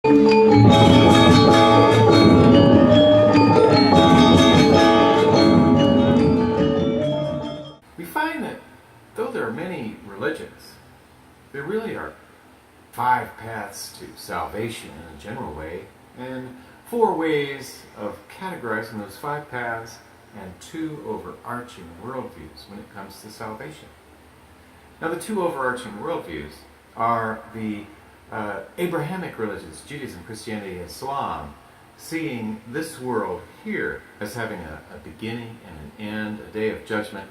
We find that though there are many religions, there really are 5 paths to salvation in a general way, and 4 ways of categorizing those 5 paths, and 2 overarching worldviews when it comes to salvation. Now, the 2 overarching worldviews are the Abrahamic religions, Judaism, Christianity, Islam, seeing this world here as having a beginning and an end, a day of judgment.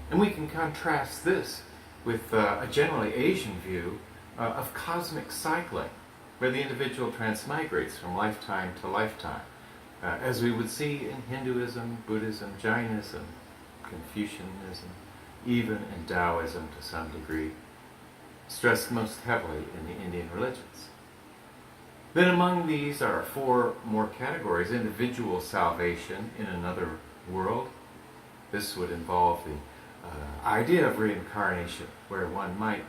And we can contrast this with a generally Asian view of cosmic cycling, where the individual transmigrates from lifetime to lifetime, as we would see in Hinduism, Buddhism, Jainism, Confucianism, even in Taoism to some degree, stressed most heavily in the Indian religions. Then among these are 4 more categories: individual salvation in another world. This would involve the idea of reincarnation, where one might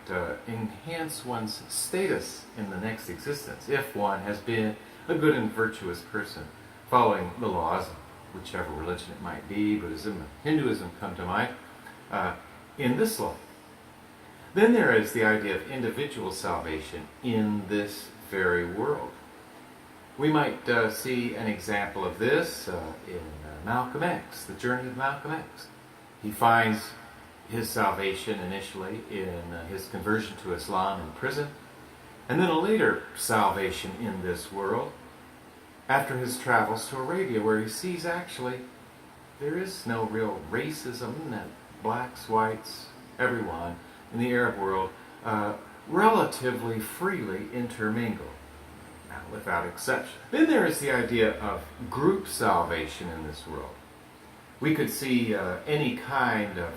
enhance one's status in the next existence if one has been a good and virtuous person, following the laws of whichever religion it might be. Buddhism and Hinduism come to mind in this life. Then there is the idea of individual salvation in this very world. We might see an example of this in Malcolm X, the journey of Malcolm X. He finds his salvation initially in his conversion to Islam in prison, and then a later salvation in this world after his travels to Arabia, where he sees actually there is no real racism, that blacks, whites, everyone in the Arab world relatively freely intermingle, without exception. Then there is the idea of group salvation in this world. We could see any kind of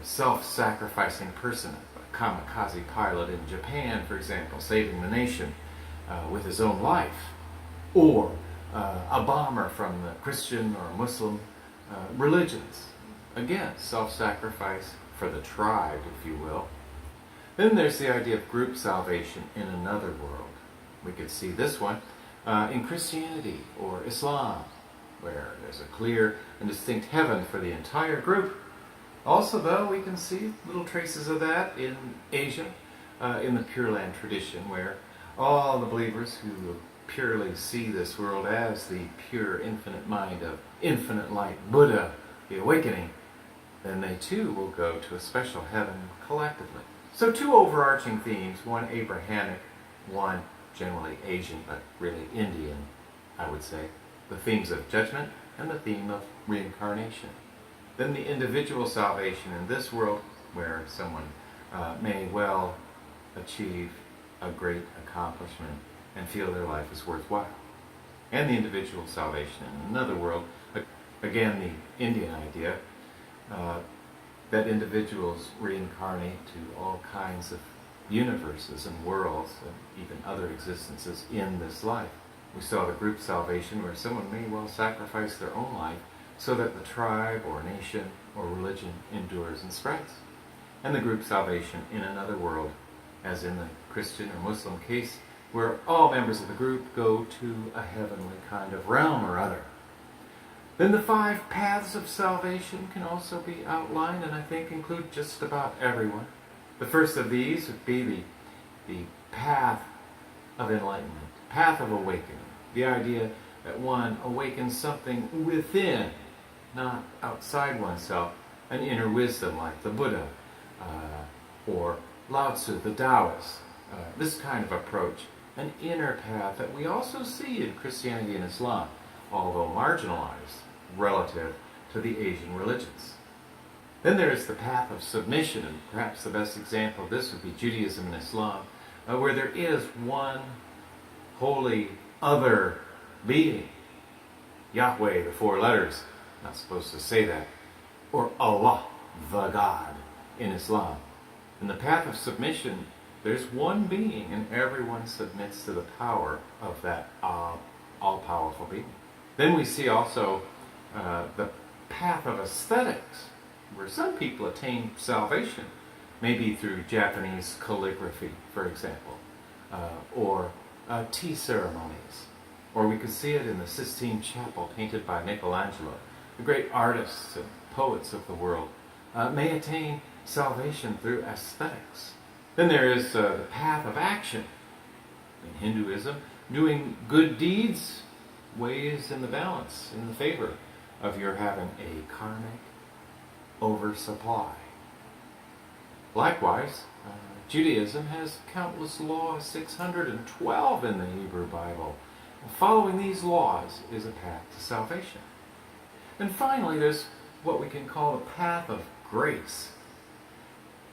self-sacrificing person, a kamikaze pilot in Japan, for example, saving the nation with his own life, or a bomber from the Christian or Muslim religions. Again, self-sacrifice for the tribe, if you will. Then there's the idea of group salvation in another world. We could see this one in Christianity or Islam, where there's a clear and distinct heaven for the entire group. Also, though, we can see little traces of that in Asia, in the Pure Land tradition, where all the believers who purely see this world as the pure, infinite mind of infinite light, Buddha, the awakening, then they too will go to a special heaven collectively. So 2 overarching themes, one Abrahamic, one generally Asian, but really Indian, I would say. The themes of judgment and the theme of reincarnation. Then the individual salvation in this world, where someone may well achieve a great accomplishment and feel their life is worthwhile. And the individual salvation in another world, again the Indian idea, that individuals reincarnate to all kinds of universes and worlds and even other existences in this life. We saw the group salvation where someone may well sacrifice their own life so that the tribe or nation or religion endures and spreads. And the group salvation in another world, as in the Christian or Muslim case, where all members of the group go to a heavenly kind of realm or other. Then the 5 paths of salvation can also be outlined, and I think include just about everyone. The first of these would be the path of enlightenment, path of awakening. The idea that one awakens something within, not outside oneself, an inner wisdom like the Buddha or Lao Tzu, the Taoist. This kind of approach, an inner path that we also see in Christianity and Islam, although marginalized relative to the Asian religions. Then there is the path of submission, and perhaps the best example of this would be Judaism and Islam, where there is one holy other being, Yahweh, the 4 letters, not supposed to say that, or Allah, the God, in Islam. In the path of submission, there's one being, and everyone submits to the power of that all-powerful being. Then we see also the path of aesthetics, where some people attain salvation, maybe through Japanese calligraphy, for example, or tea ceremonies. Or we could see it in the Sistine Chapel painted by Michelangelo. The great artists and poets of the world may attain salvation through aesthetics. Then there is the path of action. In Hinduism, doing good deeds weighs in the balance, in the favor of your having a karmic oversupply. Likewise, Judaism has countless laws, 612 in the Hebrew Bible. Following these laws is a path to salvation. And finally, there's what we can call the path of grace.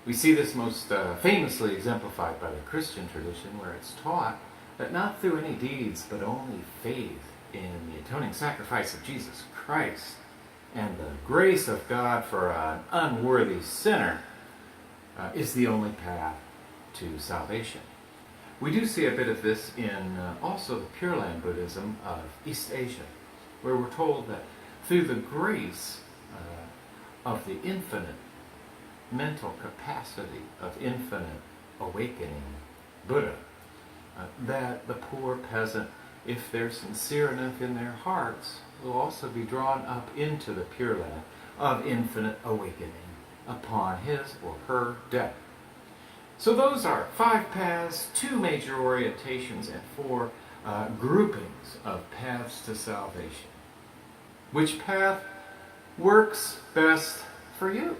We see this most famously exemplified by the Christian tradition, where it's taught that not through any deeds, but only faith in the atoning sacrifice of Jesus Christ and the grace of God for an unworthy sinner is the only path to salvation. We do see a bit of this in also the Pure Land Buddhism of East Asia, where we're told that through the grace of the infinite mental capacity of infinite awakening Buddha, that the poor peasant, if they're sincere enough in their hearts, will also be drawn up into the Pure Land of infinite awakening upon his or her death. So those are 5 paths, 2 major orientations, and 4 groupings of paths to salvation. Which path works best for you?